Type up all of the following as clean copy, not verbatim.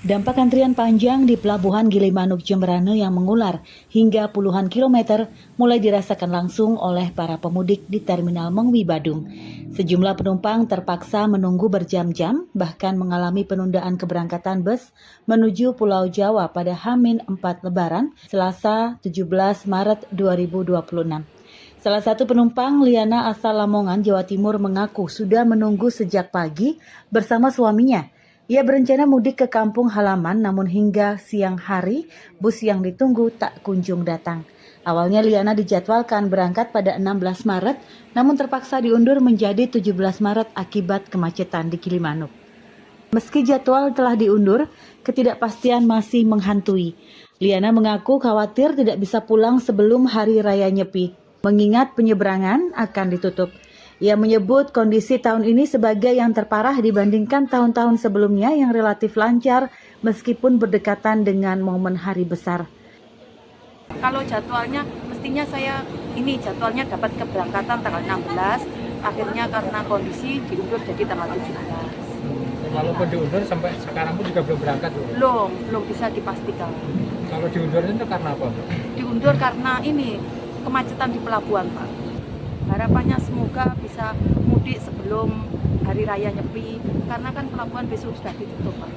Dampak antrian panjang di Pelabuhan Gilimanuk Jemberana yang mengular hingga puluhan kilometer mulai dirasakan langsung oleh para pemudik di Terminal Mengwi Badung. Sejumlah penumpang terpaksa menunggu berjam-jam, bahkan mengalami penundaan keberangkatan bus menuju Pulau Jawa pada H-4 Lebaran, Selasa 17 Maret 2026. Salah satu penumpang, Liana asal Lamongan, Jawa Timur, mengaku sudah menunggu sejak pagi bersama suaminya. Ia berencana mudik ke kampung halaman, namun hingga siang hari, bus yang ditunggu tak kunjung datang. Awalnya Liana dijadwalkan berangkat pada 16 Maret, namun terpaksa diundur menjadi 17 Maret akibat kemacetan di Gilimanuk. Meski jadwal telah diundur, ketidakpastian masih menghantui. Liana mengaku khawatir tidak bisa pulang sebelum Hari Raya Nyepi, mengingat penyeberangan akan ditutup. Ia menyebut kondisi tahun ini sebagai yang terparah dibandingkan tahun-tahun sebelumnya yang relatif lancar meskipun berdekatan dengan momen hari besar. Kalau jadwalnya mestinya saya jadwalnya dapat keberangkatan tanggal 16, akhirnya karena kondisi diundur jadi tanggal 17. Walaupun diundur sampai sekarang pun juga belum berangkat? Belum bisa dipastikan. Kalau diundur itu karena apa? Diundur karena kemacetan di pelabuhan, Pak. Harapannya semoga bisa mudik sebelum Hari Raya Nyepi, karena kan pelabuhan besok sudah ditutup, Pak.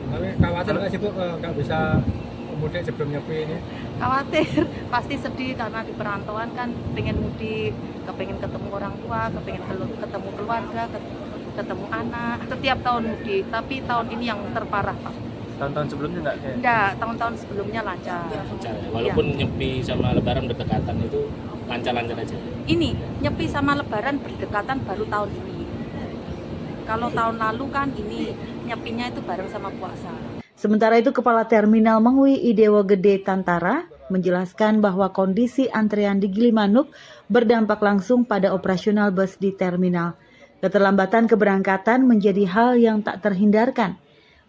Tapi khawatir nggak sih Bu, nggak bisa mudik sebelum Nyepi ini? Khawatir, pasti sedih karena di perantauan kan pengen mudik, kepengen ketemu orang tua, kepengen ketemu keluarga, ketemu anak. Setiap tahun mudik, tapi tahun ini yang terparah, Pak. Tahun-tahun sebelumnya nggak kayak? Enggak, tahun-tahun sebelumnya lancar. Walaupun Nyepi sama Lebaran berdekatan itu lancar-lancar aja. Ini Nyepi sama Lebaran berdekatan baru tahun ini. Kalau tahun lalu kan Nyepinya itu bareng sama puasa. Sementara itu, Kepala Terminal Mengwi Idewo Gede Tantara menjelaskan bahwa kondisi antrean di Gilimanuk berdampak langsung pada operasional bus di terminal. Keterlambatan keberangkatan menjadi hal yang tak terhindarkan.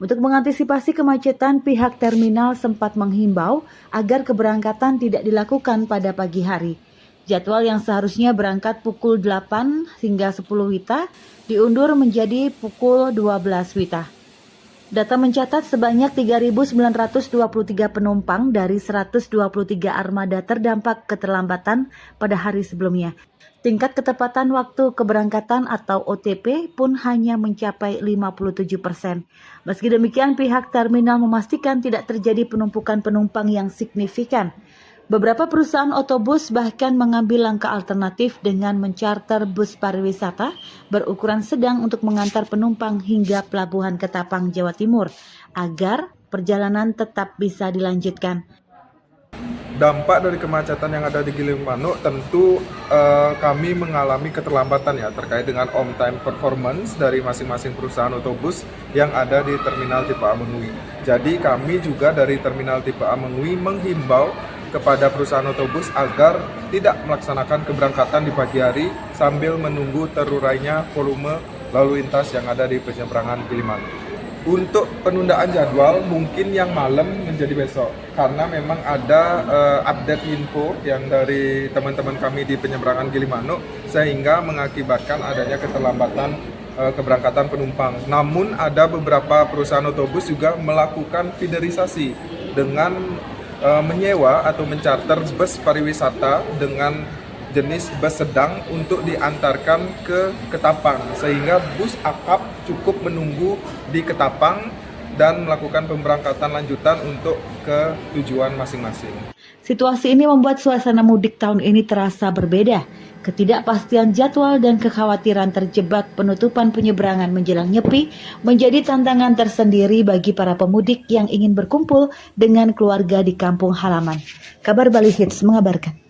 Untuk mengantisipasi kemacetan, pihak terminal sempat menghimbau agar keberangkatan tidak dilakukan pada pagi hari. Jadwal yang seharusnya berangkat pukul 8 hingga 10 WITA diundur menjadi pukul 12 WITA. Data mencatat sebanyak 3.923 penumpang dari 123 armada terdampak keterlambatan pada hari sebelumnya. Tingkat ketepatan waktu keberangkatan atau OTP pun hanya mencapai 57%. Meski demikian, pihak terminal memastikan tidak terjadi penumpukan penumpang yang signifikan. Beberapa perusahaan otobus bahkan mengambil langkah alternatif dengan mencarter bus pariwisata berukuran sedang untuk mengantar penumpang hingga Pelabuhan Ketapang, Jawa Timur, agar perjalanan tetap bisa dilanjutkan. Dampak dari kemacetan yang ada di Gilimanuk tentu kami mengalami keterlambatan ya terkait dengan on time performance dari masing-masing perusahaan otobus yang ada di Terminal Tipe A Mengwi. Jadi kami juga dari Terminal Tipe A Mengwi menghimbau kepada perusahaan otobus agar tidak melaksanakan keberangkatan di pagi hari sambil menunggu terurainya volume lalu lintas yang ada di penyeberangan Gilimanuk. Untuk penundaan jadwal mungkin yang malam menjadi besok karena memang ada update info yang dari teman-teman kami di penyeberangan Gilimanuk sehingga mengakibatkan adanya keterlambatan keberangkatan penumpang. Namun ada beberapa perusahaan otobus juga melakukan feederisasi dengan menyewa atau mencarter bus pariwisata dengan jenis bus sedang untuk diantarkan ke Ketapang sehingga bus akap cukup menunggu di Ketapang dan melakukan pemberangkatan lanjutan untuk ke tujuan masing-masing. Situasi ini membuat suasana mudik tahun ini terasa berbeda. Ketidakpastian jadwal dan kekhawatiran terjebak penutupan penyeberangan menjelang Nyepi menjadi tantangan tersendiri bagi para pemudik yang ingin berkumpul dengan keluarga di kampung halaman. Kabar Bali Hits mengabarkan.